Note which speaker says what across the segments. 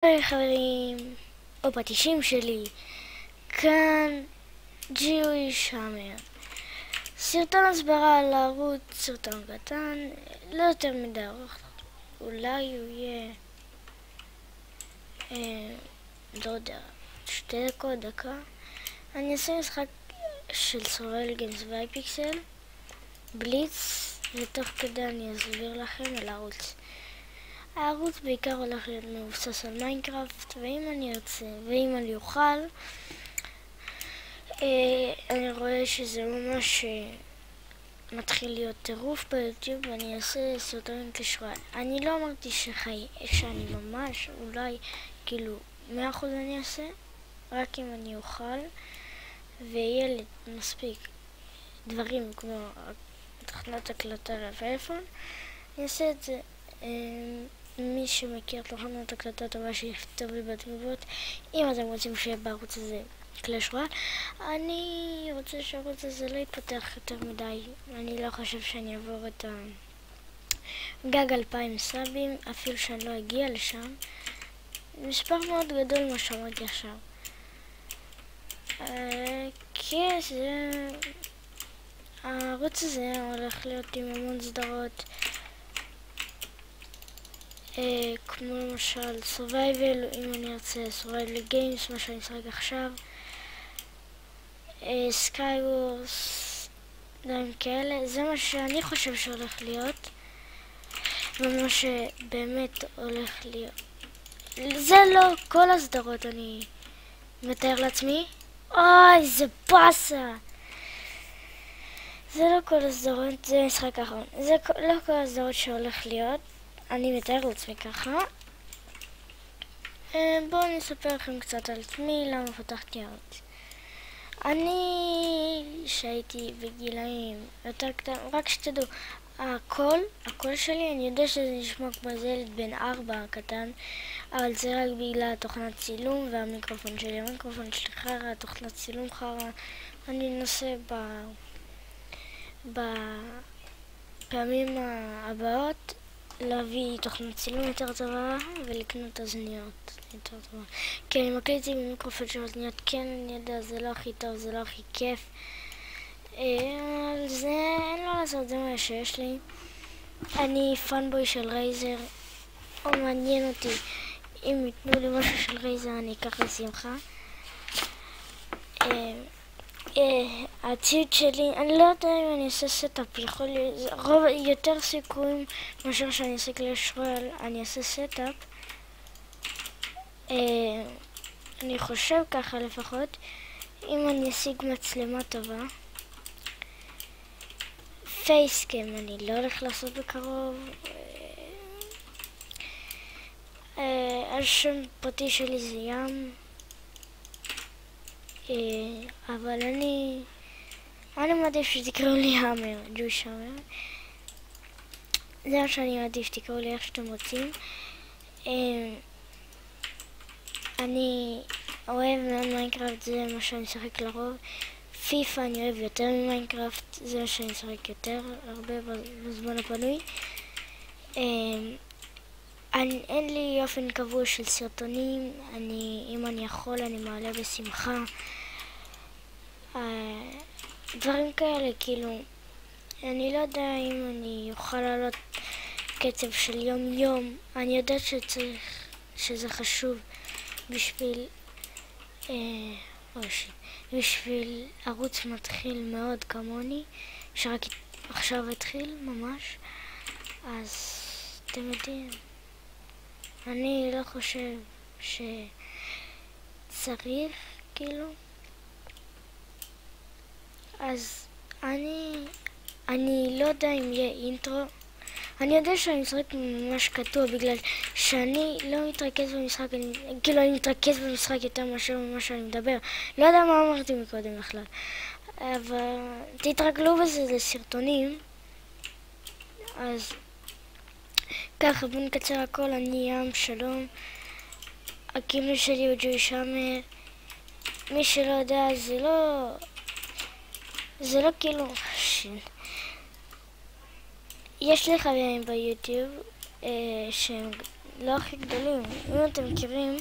Speaker 1: היי חברים, או פטישים שלי, כאן ג'יוי שמר. סרטון הסברה על הערוץ, סרטון קטן, לא יותר מדי ארוך, אולי הוא יהיה, לא יודע, 2 דקות, דקה. אני אעשה משחק של סורייל גיימס והייפיקסל, בליץ, ותוך כדי אני אסביר לכם על הערוץ. הערוץ בעיקר הולך להיות מבוסס על מיינקראפט, ואם אני ארצה, ואם אני אוכל, אני רואה שזה ממש מתחיל להיות טירוף ביוטיוב, ואני אעשה סרטונים כשורה. אני לא אמרתי שאני ממש, אולי כאילו 100% אני אעשה, רק אם אני אוכל, ויהיה לי מספיק דברים כמו תוכנת הקלטה לפלאפון, אני אעשה את זה. מי שמכיר תוכנות הקלטה טובה שיכתוב לי בתגובות. אם אתם רוצים שיהיה בערוץ הזה קלאש רויאל, אני רוצה שהערוץ הזה לא יתפתח יותר מדי. אני לא חושב שאני אעבור את גג 2000 סאבים, אפילו שאני לא אגיע לשם. מספר מאוד גדול מה שאמרתי עכשיו. כן, הערוץ הזה הולך להיות עם המון סדרות, כמו למשל Survival, אם אני ארצה Survival Games, מה שאני משחק עכשיו, Skywars, דברים כאלה. זה מה שאני חושב שהולך להיות, ומה שבאמת הולך להיות. זה לא כל הסדרות, אני מתאר לעצמי. אוי, זה פסה! זה לא כל הסדרות, זה משחק אחרון. זה לא כל הסדרות שהולך להיות, אני מתאר לעצמי ככה. בואו אני אספר לכם קצת על עצמי, למה פתחתי ערוץ. אני שהייתי בגילאים יותר קטנים, רק שתדעו, הקול שלי, אני יודע שזה נשמע כמו ילד בן 4 קטן, אבל זה רק בגלל תוכנת צילום והמיקרופון שלי. המיקרופון שלי חרא, תוכנת צילום חרא. אני אנסה בפעמים הבאות להביא תוכנת צילום יותר טובה ולקנות אוזניות יותר טובה. כי אני מקליט עם מיקרופון של אוזניות, כן אני יודע, זה לא הכי טוב, זה לא הכי כיף, אבל זה אין לו לעשות, זה מה שיש לי. אני פאנבוי של רייזר, או מעניין אותי, אם ייתנו לי משהו של רייזר אני אקח לשמחה. הציוד שלי, אני לא יודע אם אני אעשה סטאפ, יכול להיות, יותר סיכויים מאשר שאני אעשה קלאש רויאל, אני אעשה סטאפ. אני חושב ככה לפחות, אם אני אשיג מצלמה טובה. פייסקאם אני לא הולך לעשות בקרוב. השם פרטי שלי זה ים. אבל אני מעדיף שתקראו לי המר, ג'וי שמר. זה מה שאני מעדיף, תקראו לי איך שאתם רוצים. אני אוהב מאוד מיינקראפט, זה מה שאני משחק לרוב. פיפה אני אוהב יותר ממיינקראפט, זה מה שאני משחק יותר הרבה בזמן הפנוי. אין לי אופן קבוע של סרטונים, אם אני יכול אני מעלה בשמחה. דברים כאלה, כאילו, אני לא יודע אם אני אוכל לעלות קצב של יום יום. אני יודעת שזה חשוב בשביל ערוץ מתחיל מאוד כמוני, שרק עכשיו התחיל ממש, אז אתם יודעים, אני לא חושב שצריך, כאילו. אז אני לא יודע אם יהיה אינטרו. אני יודע שאני משחק ממש קטוע, בגלל שאני לא מתרכז במשחק, אני מתרכז במשחק יותר מאשר ממה שאני מדבר. לא יודע מה אמרתי מקודם בכלל, אבל תתרגלו בזה, זה סרטונים. אז ככה, בואו נקצר הכל. אני ים, שלום. הכינוי שלי הוא ג'וי שמר. מי שלא יודע, זה לא כאילו יש לי חברים ביוטיוב שהם לא הכי גדולים. אם אתם מכירים,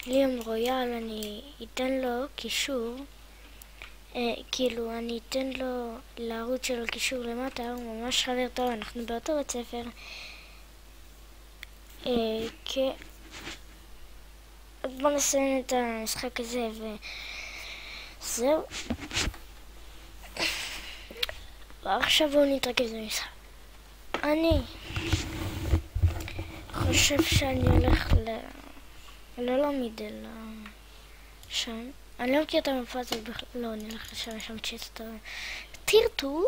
Speaker 1: ליאם רויאל, אני אתן לו קישור, כאילו אני אתן לו לערוץ שלו קישור למטה, הוא ממש חבר טוב, אנחנו באותו בית ספר. אז בואו נסיים את המשחק הזה וזהו. ועכשיו בואו נתרכז במשחק. אני חושב שאני הולך לא מידל שם. אני לא מכיר את המפה הזאת בכלל. לא, אני הולך לשם, שם צ'סט טירטו.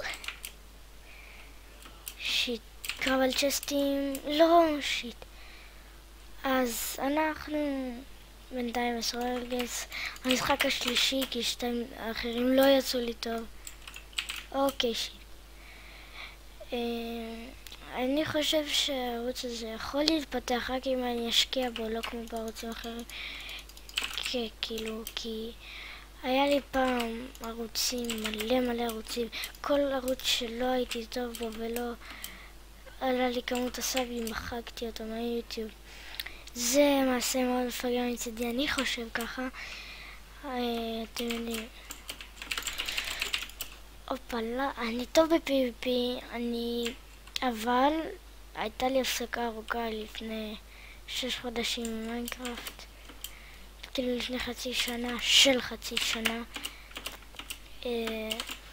Speaker 1: שיט, קרב על צ'סטים. לא, שיט. אז אנחנו בינתיים ישראל גס המשחק השלישי, כי שתיים האחרים לא יצאו לי טוב. אוקיי, שיט. אני חושב שהערוץ הזה יכול להתפתח רק אם אני אשקיע בו, לא כמו בערוצים אחרים. כי היה לי פעם ערוצים, מלא ערוצים. כל ערוץ שלא הייתי טוב בו ולא עלה לי כמות הסאבים, מחקתי אותו מהיוטיוב. זה מעשה מאוד מפגר מצדי, אני חושב ככה. אתם יודעים. אופלה, אני טוב ב-PvP, אבל הייתה לי הפסקה ארוכה לפני 6 חודשים במיינקראפט. כאילו לפני חצי שנה.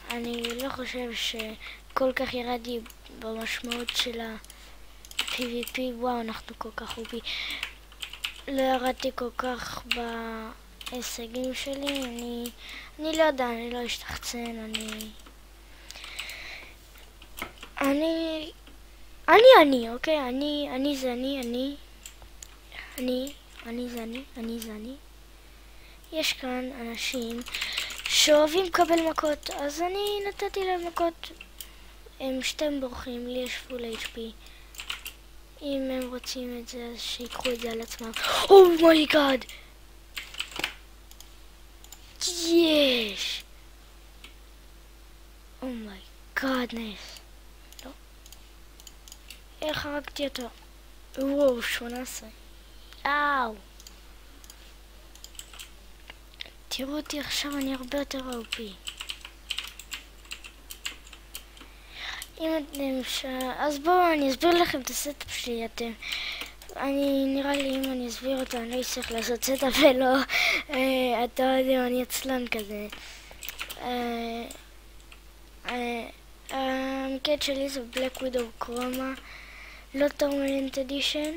Speaker 1: אני לא חושב שכל כך ירדתי במשמעות של ה-PvP. וואו, אנחנו כל כך רובי. לא ירדתי כל כך בהישגים שלי. אני לא יודע, אני לא אשתחצן, אני, אוקיי? אני זה אני. יש כאן אנשים שאוהבים לקבל מכות, אז אני נתתי להם מכות. הם שתיים בורחים, לי יש פול HP. אם הם רוצים את זה, אז שיקחו את זה על עצמם. אומייגאד! יש! אומייגאדנס. לא. איך הרגתי אותו? וואו, 18. אאו. תראו אותי עכשיו, אני הרבה יותר OP. אז בואו אני אסביר לכם את הסטאפ שלי. נראה לי אם אני אסביר אותו אני לא אצטרך לעשות סטאפ ולא אתה יודע, אני עצלן כזה. המקד שלי זה בלק ווידו קרומה, לא טורנמנט אדישן.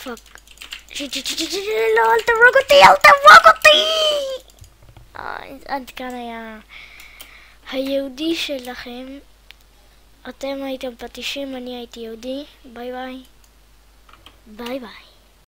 Speaker 1: פאק. לא, אל תרוג אותי! עד כאן היה היהודי שלכם. אתם הייתם פטישים, אני הייתי יהודי. ביי ביי.